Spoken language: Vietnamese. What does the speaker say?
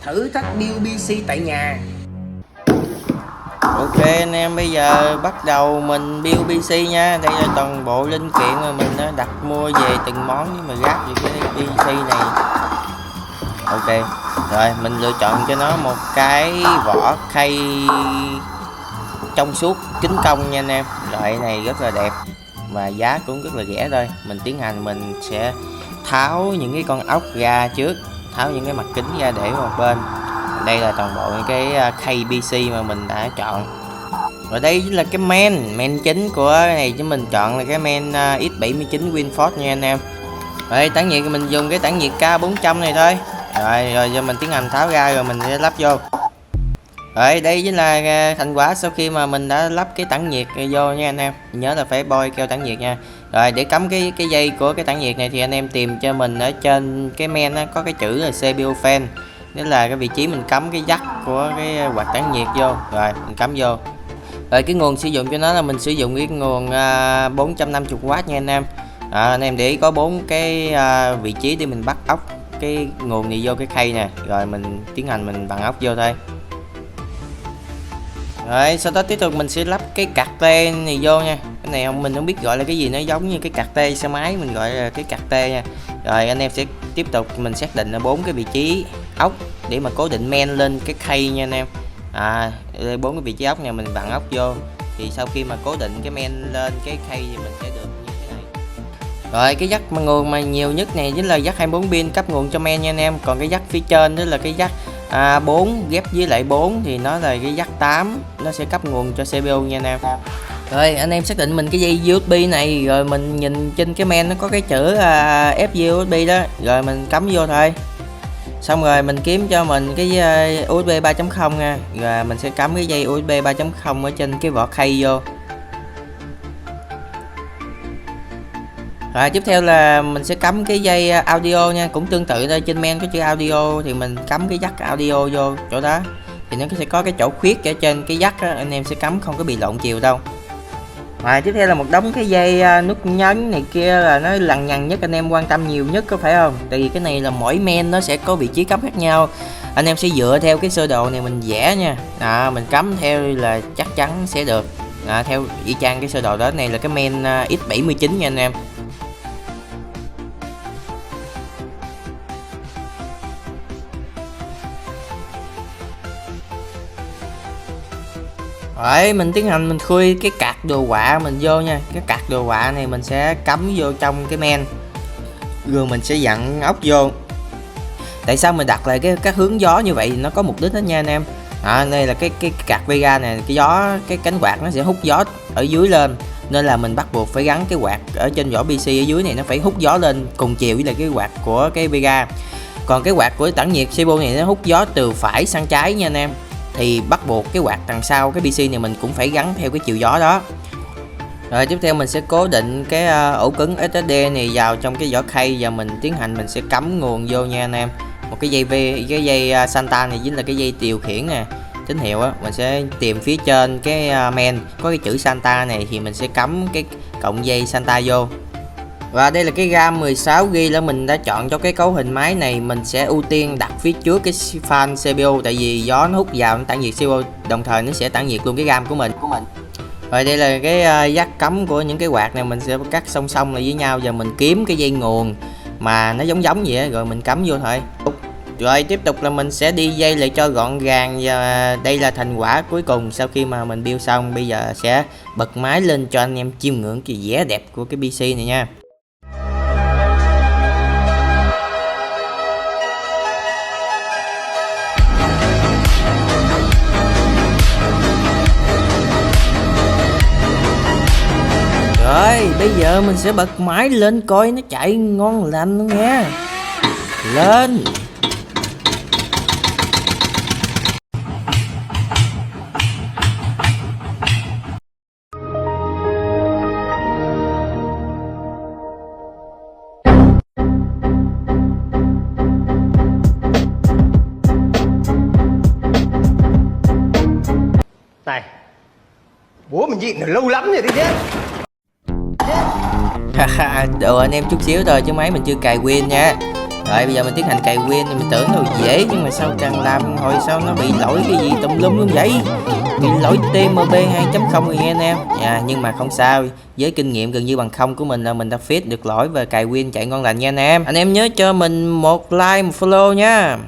thử thách build PC tại nhà. Ok anh em, bây giờ bắt đầu mình build PC nha. Đây là toàn bộ linh kiện mà mình đã đặt mua về từng món nhưng mà gác về cái PC này. Ok, rồi mình lựa chọn cho nó một cái vỏ khay trong suốt kính cong nha anh em. Loại này rất là đẹp và giá cũng rất là rẻ thôi. Mình tiến hành mình sẽ tháo những cái con ốc ra trước, tháo những cái mặt kính ra để một bên. Đây là toàn bộ những cái khay PC mà mình đã chọn. Và đây là cái main chính của cái này, chứ mình chọn là cái main X79 WinForce nha anh em. Đây, tản nhiệt mình dùng cái tản nhiệt K400 này thôi. Rồi giờ mình tiến hành tháo ra rồi mình sẽ lắp vô. Rồi đây chính là thành quả sau khi mà mình đã lắp cái tản nhiệt vô nha anh em. Nhớ là phải bôi keo tản nhiệt nha. Rồi để cắm cái dây của cái tản nhiệt này thì anh em tìm cho mình ở trên cái main á, có cái chữ là CPU fan. Đó là cái vị trí mình cắm cái jack của cái quạt tản nhiệt vô. Rồi mình cắm vô. Rồi cái nguồn sử dụng cho nó là mình sử dụng cái nguồn 450W nha anh em. Anh em để ý có 4 cái vị trí để mình bắt ốc cái nguồn này vô cái khay nè. Rồi mình tiến hành mình bằng ốc vô thôi. Rồi sau đó tiếp tục mình sẽ lắp cái card tê này vô nha. Cái này mình không biết gọi là cái gì, nó giống như cái card tê xe máy, mình gọi là cái card tê nha. Rồi anh em sẽ tiếp tục mình xác định là 4 cái vị trí ốc để mà cố định main lên cái khay nha anh em. Đây 4 cái vị trí ốc này mình vặn ốc vô thì sau khi mà cố định cái main lên cái khay thì mình sẽ được như thế này. Rồi cái jack mà nguồn mà nhiều nhất này chính là jack 24 pin cấp nguồn cho main nha anh em. Còn cái jack phía trên đó là cái jack 4 ghép với lại 4 thì nó là cái jack 8, nó sẽ cấp nguồn cho CPU nha anh em. Rồi anh em xác định mình cái dây USB này, rồi mình nhìn trên cái main nó có cái chữ FG USB đó, rồi mình cắm vô thôi. Xong rồi mình kiếm cho mình cái USB 3.0 nha, rồi mình sẽ cắm cái dây USB 3.0 ở trên cái vỏ khay vô. Rồi tiếp theo là mình sẽ cắm cái dây audio nha, cũng tương tự thôi, trên main có chữ audio thì mình cắm cái jack audio vô chỗ đó thì nó sẽ có cái chỗ khuyết ở trên cái jack đó, anh em sẽ cắm không có bị lộn chiều đâu. Rồi tiếp theo là một đống cái dây nút nhấn này kia là nó lằng nhằng nhất, anh em quan tâm nhiều nhất có phải không? Tại vì cái này là mỗi main nó sẽ có vị trí cắm khác nhau, anh em sẽ dựa theo cái sơ đồ này mình vẽ nha. Mình cắm theo là chắc chắn sẽ được theo y chang cái sơ đồ đó. Này là cái main X79 nha anh em. Rồi mình tiến hành mình khui cái card đồ họa mình vô nha. Cái card đồ họa này mình sẽ cắm vô trong cái main, rồi mình sẽ dặn ốc vô. Tại sao mình đặt lại cái hướng gió như vậy? Nó có mục đích đó nha anh em. Đây là cái card Vega này, cái gió, cái cánh quạt nó sẽ hút gió ở dưới lên, nên là mình bắt buộc phải gắn cái quạt ở trên vỏ PC ở dưới này, nó phải hút gió lên cùng chiều với lại cái quạt của cái Vega. Còn cái quạt của tản nhiệt CPU này nó hút gió từ phải sang trái nha anh em, thì bắt buộc cái quạt đằng sau cái PC này mình cũng phải gắn theo cái chiều gió đó. Rồi tiếp theo mình sẽ cố định cái ổ cứng SSD này vào trong cái vỏ khay và mình tiến hành mình sẽ cắm nguồn vô nha anh em. Một cái dây Santa này chính là cái dây điều khiển nè, tín hiệu á, mình sẽ tìm phía trên cái main có cái chữ Santa này thì mình sẽ cắm cái cọng dây Santa vô. Và đây là cái RAM 16GB là mình đã chọn cho cái cấu hình máy này, mình sẽ ưu tiên đặt phía trước cái fan CPU, tại vì gió nó hút vào nó tản nhiệt CPU, đồng thời nó sẽ tản nhiệt luôn cái RAM của mình. Rồi đây là cái jack cắm của những cái quạt này, mình sẽ cắt song song lại với nhau và mình kiếm cái dây nguồn mà nó giống vậy á, rồi mình cắm vô thôi. Rồi tiếp tục là mình sẽ đi dây lại cho gọn gàng, và đây là thành quả cuối cùng sau khi mà mình build xong. Bây giờ sẽ bật máy lên cho anh em chiêm ngưỡng cái vẻ đẹp của cái PC này nha. Rồi bây giờ mình sẽ bật máy lên coi nó chạy ngon lành luôn nha. Lên. Này, bố mình nhịn được lâu lắm rồi đấy chứ. Đồ anh em chút xíu thôi chứ máy mình chưa cài Win nha. Rồi bây giờ mình tiến hành cài win thì mình tưởng đâu dễ, nhưng mà sao càng làm hồi sao nó bị lỗi cái gì tùm lum luôn vậy, bị lỗi TMP 2.0 rồi nghe anh em. Nhưng mà không sao, với kinh nghiệm gần như bằng không của mình là mình đã fix được lỗi và cài win chạy ngon lành nha anh em. Anh em nhớ cho mình một like một follow nha.